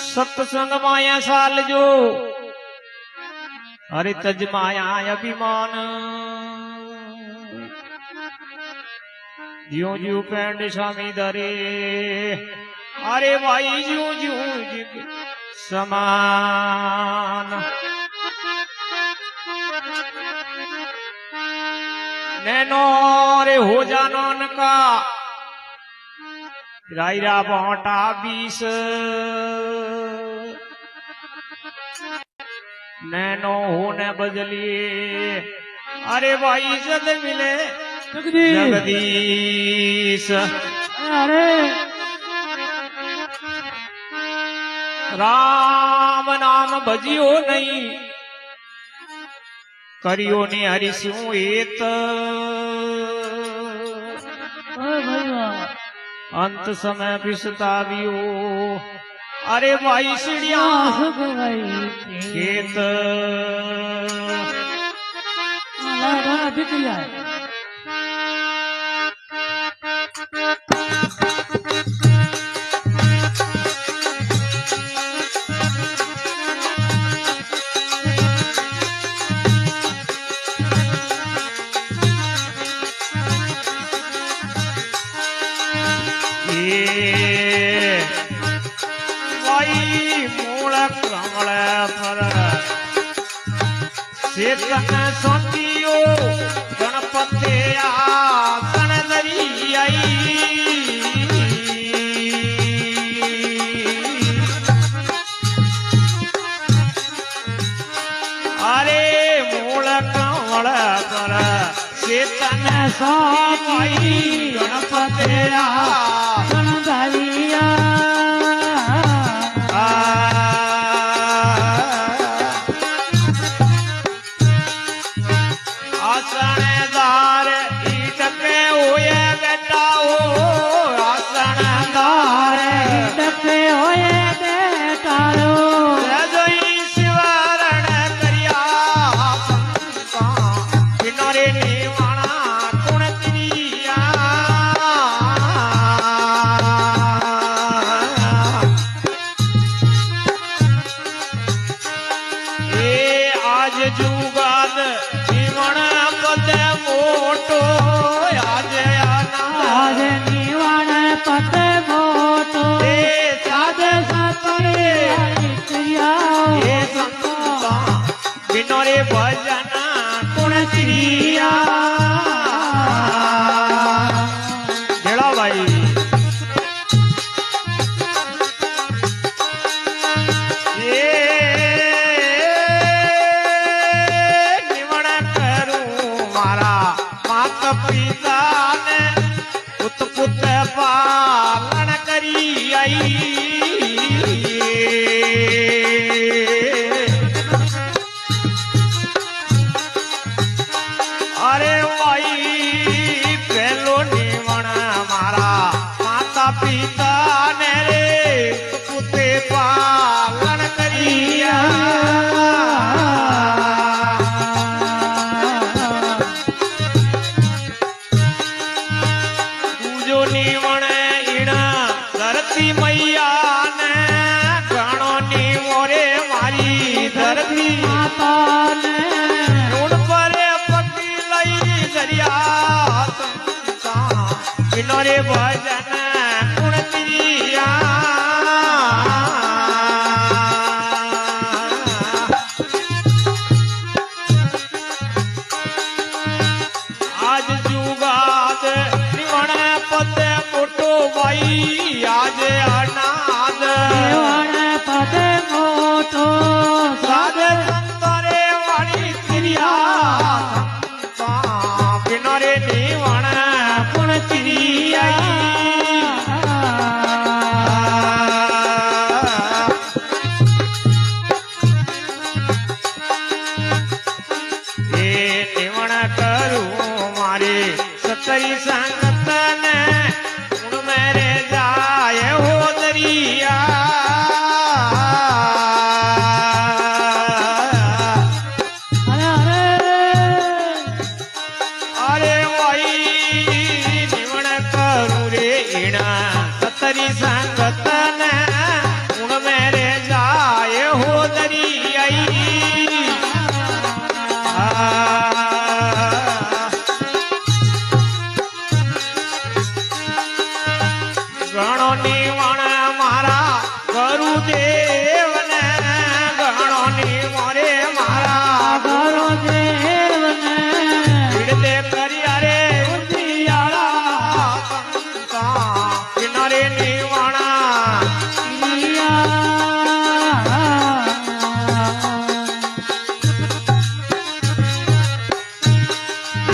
सत्संग माया साल जो अरे तज माया अभिमान ज्यो ज्यो पेंड स्वामी दरे अरे भाई ज्यो ज्यो समान नैनो रे हो जानो का रायरा बाटा 20 नैनो होने बदलिए अरे भाई इज्जत मिले जगदीश अरे राम नाम भजियो नहीं करियो ने हरिशु एत अंत समय पिसतावियो अरे भाई सीढ़िया खेत चेतन सोतियो गणपति आसन दरी आई अरे मूल कमल पर चेतन सोई गणपति आसन दरिया आसनदार ईटके होए बेटा हो आसनदार ईटके होए बेटा रो जोई शिवरण करिया संता किनारे निवाणा कुण तिरिया ए आज जुगाद जीवन मोटो आज निवाण पत मोटो साध सतरे ये संता बिनोरे भजन कुण चिरिया भेड़ा भाई पिता ने पुत पुत पालन करी आई अरे भाई पहलो निवण मारा माता पिता ने रे पुत पालन करी धरती मैया ने घणो नी मोरे मारी धरती माता ने उन पर पकी लई दरिया संता किनारे भजन कुण तिरिया आज जुगाद निवण पद मोटो भाई आज अनाद पद मोटो साध संतरे वाणी तिरिया किनारे निवण कुण तिरिया ગુરુદેવ ને ગણો ની મોરે મારા ગુરુદેવ ને પીડતે કરી અરે ઉદિયાળા કિનારે નિવાણા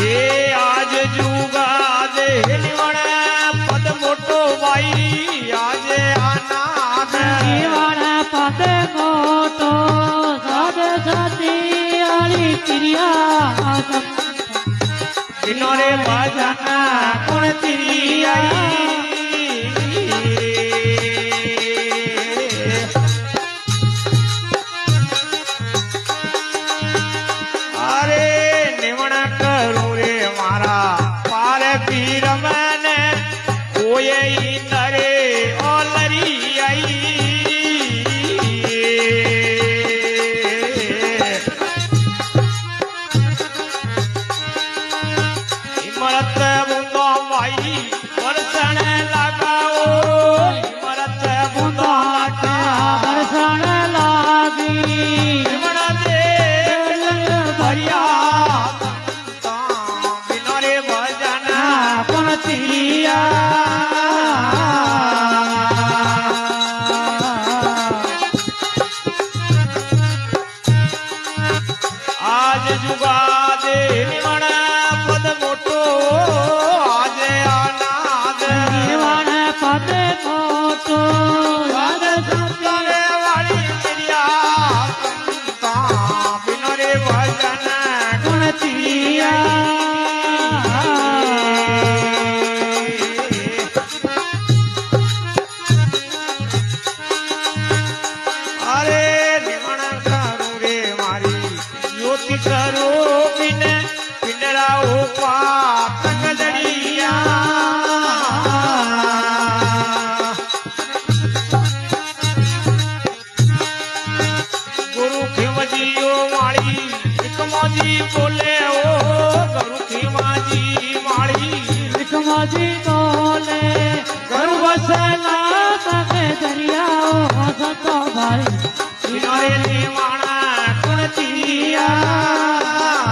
એ આજ જુગા દે નિવાણા પદ મોટો ભાઈ આજે આનાદ પદ મોટો સદ સતિયાળી ક્રિયા કિનારે ભજન કોણ તિરિયાઈ અરે નિવણ કરું રે મારા પાર પીર મને ઓય ઇન્દરે ઓલરી આઈ ઇમરત બુંદો ભાઈ વરસણ લગાવો ઇમરત બુંદો દર્શન લાગી નિવણ દે ભર્યા વિનોરે ભજન કોણ આજ જુગા દે નિવણ પદ મોટો આજે અનાદ પદ મોટો તારે વાળી ક્રિયા વિનોરે ભજન ગુણ અરે નિવણ કરું રે મારી જ્યોતિ સ્વરૂપિન પિંડરા ઉપા તંગદડિયા ગુરુ ખેમજીઓ વાળી એકમોજી બોલે ઓ ગુરુ ખેમાજી વાળી વિકમાજી બોલે ગુરુ વસના તકે દરિયાઓ સતો ભાઈ કિનારે નિવાણા કુણ તિરિયા